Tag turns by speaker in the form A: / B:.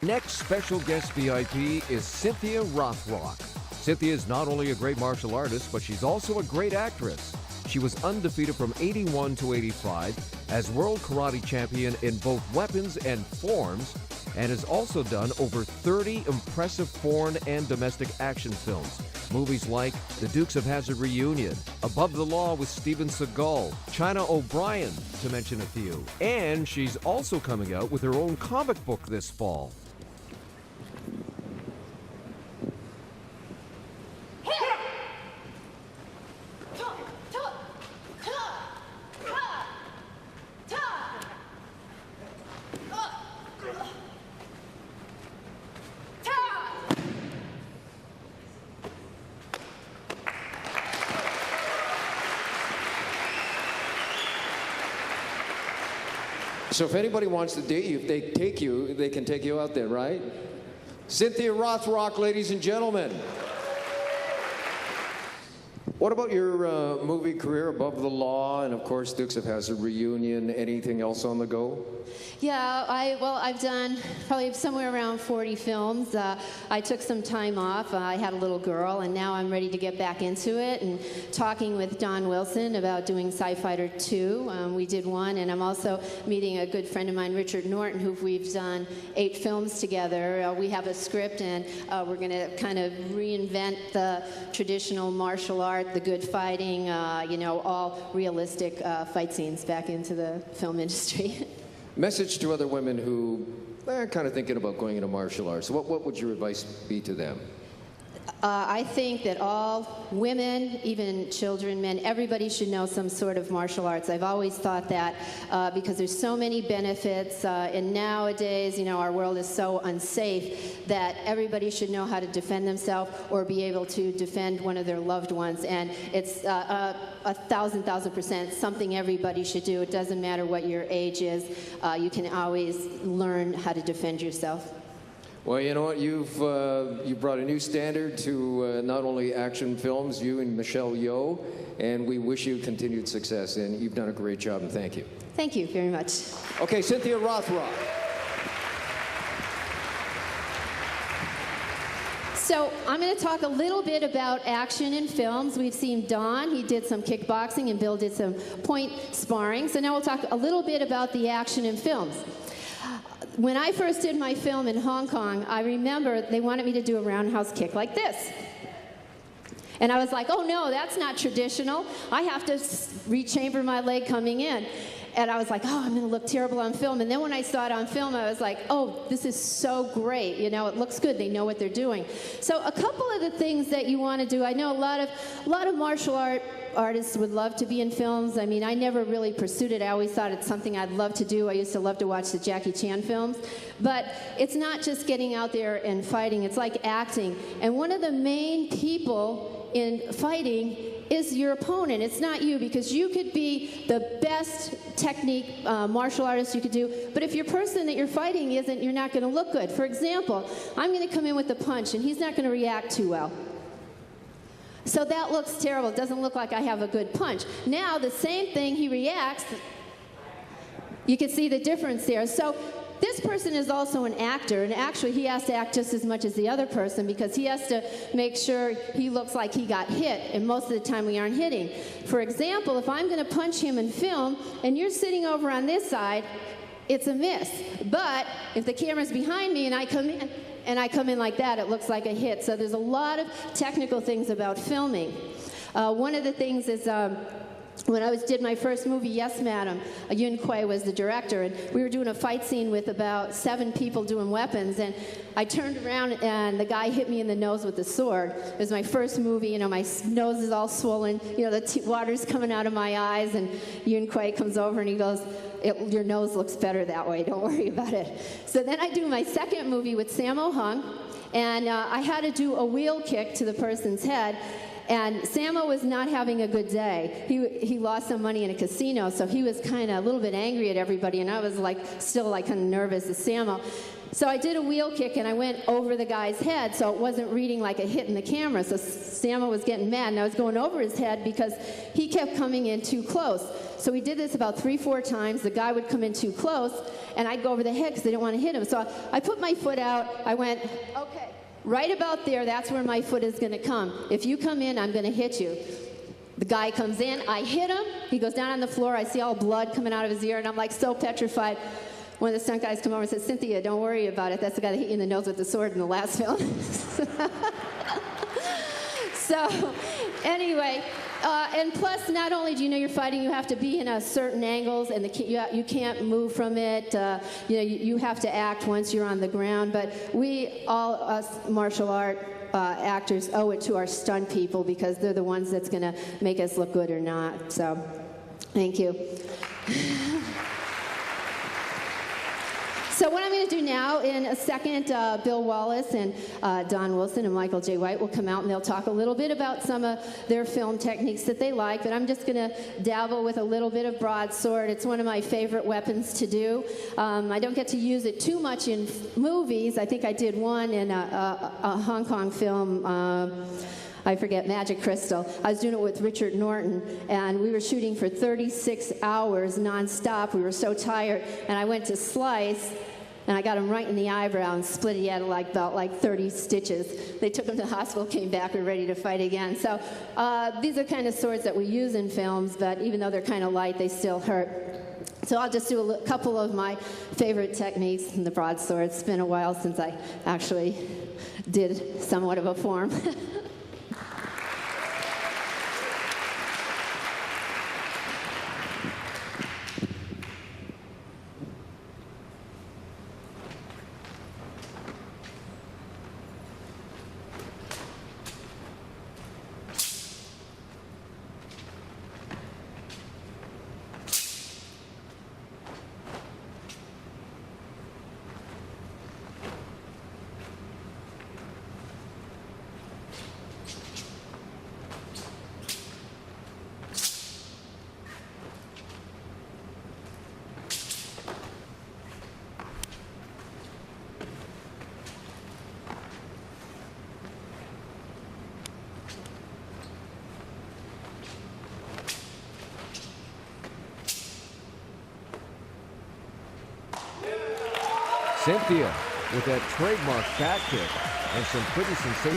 A: Next special guest VIP is Cynthia Rothrock. Cynthia is not only a great martial artist, but she's also a great actress. She was undefeated from 81 to 85 as world karate champion in both weapons and forms, and has also done over 30 impressive foreign and domestic action films. Movies like The Dukes of Hazzard Reunion, Above the Law with Steven Seagal, China O'Brien, to mention a few. And she's also coming out with her own comic book this fall.
B: So if anybody wants to date you, if they take you, they can take you out there, right? Cynthia Rothrock, ladies and gentlemen. What about your movie career, Above the Law, and of course Dukes of Hazzard Reunion? Anything else on the go?
C: Yeah, I've done probably somewhere around 40 films. I took some time off. I had a little girl, and now I'm ready to get back into it. And talking with Don Wilson about doing Sci-Fighter 2. We did one, and I'm also meeting a good friend of mine, Richard Norton, who we've done 8 films together. We have a script, and we're going to kind of reinvent the traditional martial art, the good fighting, all realistic fight scenes back into the film industry.
B: Message to other women who are kind of thinking about going into martial arts. What would your advice be to them?
C: I think that all women, even children, men, everybody should know some sort of martial arts. I've always thought that because there's so many benefits, and nowadays, our world is so unsafe that everybody should know how to defend themselves or be able to defend one of their loved ones. And it's 1,000% something everybody should do. It doesn't matter what your age is. You can always learn how to defend yourself.
B: Well, you know what? You've brought a new standard to not only action films, you and Michelle Yeoh, and we wish you continued success. And you've done a great job, and thank you.
C: Thank you very much.
B: Okay, Cynthia Rothrock.
C: So I'm going to talk a little bit about action in films. We've seen Don. He did some kickboxing, and Bill did some point sparring. So now we'll talk a little bit about the action in films. When I first did my film in Hong Kong, I remember they wanted me to do a roundhouse kick like this. And I was like, oh no, that's not traditional. I have to rechamber my leg coming in. And I was like, oh, I'm going to look terrible on film. And then when I saw it on film, I was like, oh, this is so great. It looks good. They know what they're doing. So a couple of the things that you want to do, I know a lot of martial artists would love to be in films. I mean, I never really pursued it. I always thought it's something I'd love to do. I used to love to watch the Jackie Chan films. But it's not just getting out there and fighting. It's like acting. And one of the main people in fighting is your opponent. It's not you, because you could be the best technique martial artist you could do, but if your person that you're fighting isn't, you're not going to look good. For example, I'm going to come in with a punch, and he's not going to react too well. So that looks terrible. It doesn't look like I have a good punch. Now, the same thing, he reacts. You can see the difference there. So this person is also an actor, and actually he has to act just as much as the other person, because he has to make sure he looks like he got hit, and most of the time we aren't hitting. For example, if I'm going to punch him in film, and you're sitting over on this side, it's a miss. But if the camera's behind me and I come in like that, it looks like a hit. So there's a lot of technical things about filming. One of the things is when I did my first movie, Yes, Madam, Yun Kuei was the director, and we were doing a fight scene with about 7 people doing weapons, and I turned around and the guy hit me in the nose with a sword. It was my first movie, my nose is all swollen, the water's coming out of my eyes, and Yun Kuei comes over and he goes, your nose looks better that way, don't worry about it. So then I do my second movie with Sammo Hung, and I had to do a wheel kick to the person's head. And Sammo was not having a good day. He lost some money in a casino, so he was kind of a little bit angry at everybody, and I was still kind of nervous as Sammo. So I did a wheel kick, and I went over the guy's head, so it wasn't reading like a hit in the camera. So Sammo was getting mad, and I was going over his head because he kept coming in too close. So we did this about 3-4 times. The guy would come in too close, and I'd go over the head because they didn't want to hit him. So I put my foot out. I went, okay, right about there, that's where my foot is going to come. If you come in, I'm going to hit you. The guy comes in, I hit him. He goes down on the floor. I see all blood coming out of his ear, and I'm like so petrified. One of the stunt guys come over and says, Cynthia, don't worry about it. That's the guy that hit you in the nose with the sword in the last film. So anyway, and plus, not only do you know you're fighting, you have to be in a certain angles, and you can't move from it. You have to act once you're on the ground. But we, all us martial art actors, owe it to our stunt people because they're the ones that's going to make us look good or not. So, thank you. So what I'm going to do now, in a second, Bill Wallace and Don Wilson and Michael J. White will come out and they'll talk a little bit about some of their film techniques that they like, but I'm just going to dabble with a little bit of broadsword. It's one of my favorite weapons to do. I don't get to use it too much in movies. I think I did one in a Hong Kong film, I forget, Magic Crystal. I was doing it with Richard Norton, and we were shooting for 36 hours nonstop. We were so tired, and I went to slice, and I got him right in the eyebrow and split it. He had about 30 stitches. They took him to the hospital, came back, we're ready to fight again. So these are kind of swords that we use in films, but even though they're kind of light, they still hurt. So I'll just do a couple of my favorite techniques in the broadsword. It's been a while since I actually did somewhat of a form.
A: Cynthia with that trademark back kick and some pretty sensational